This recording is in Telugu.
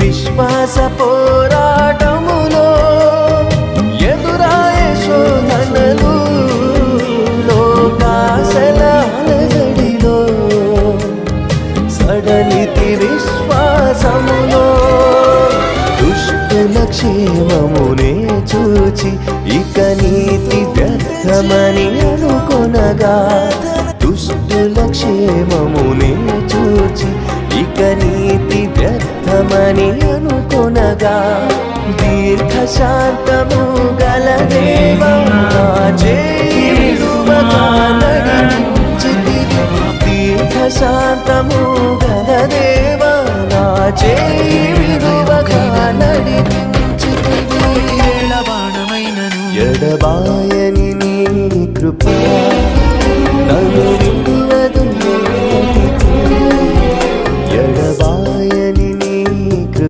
విశ్వాస పోరాటములో ఎదురాయే శోధనలు లోకాశల అలజడిలో సడలితి విశ్వాసములో దుష్టుల క్షేమమునే చూచి ఇక నీతి వ్యర్థమని అనుకొనగా దుష్టుల క్షేమమునే చూచి ఇక నీతి వ్యర్థమని అనుకొనగా దీర్ఘశాంతము గల దేవా నా చేయి విడువగా నడిపించితివి దీర్ఘశాంతము గల దేవా నా చేయి విడువగా నడిపించితివి ఎడబాణమైనను ఎడబాయని నీ కృప నన్ను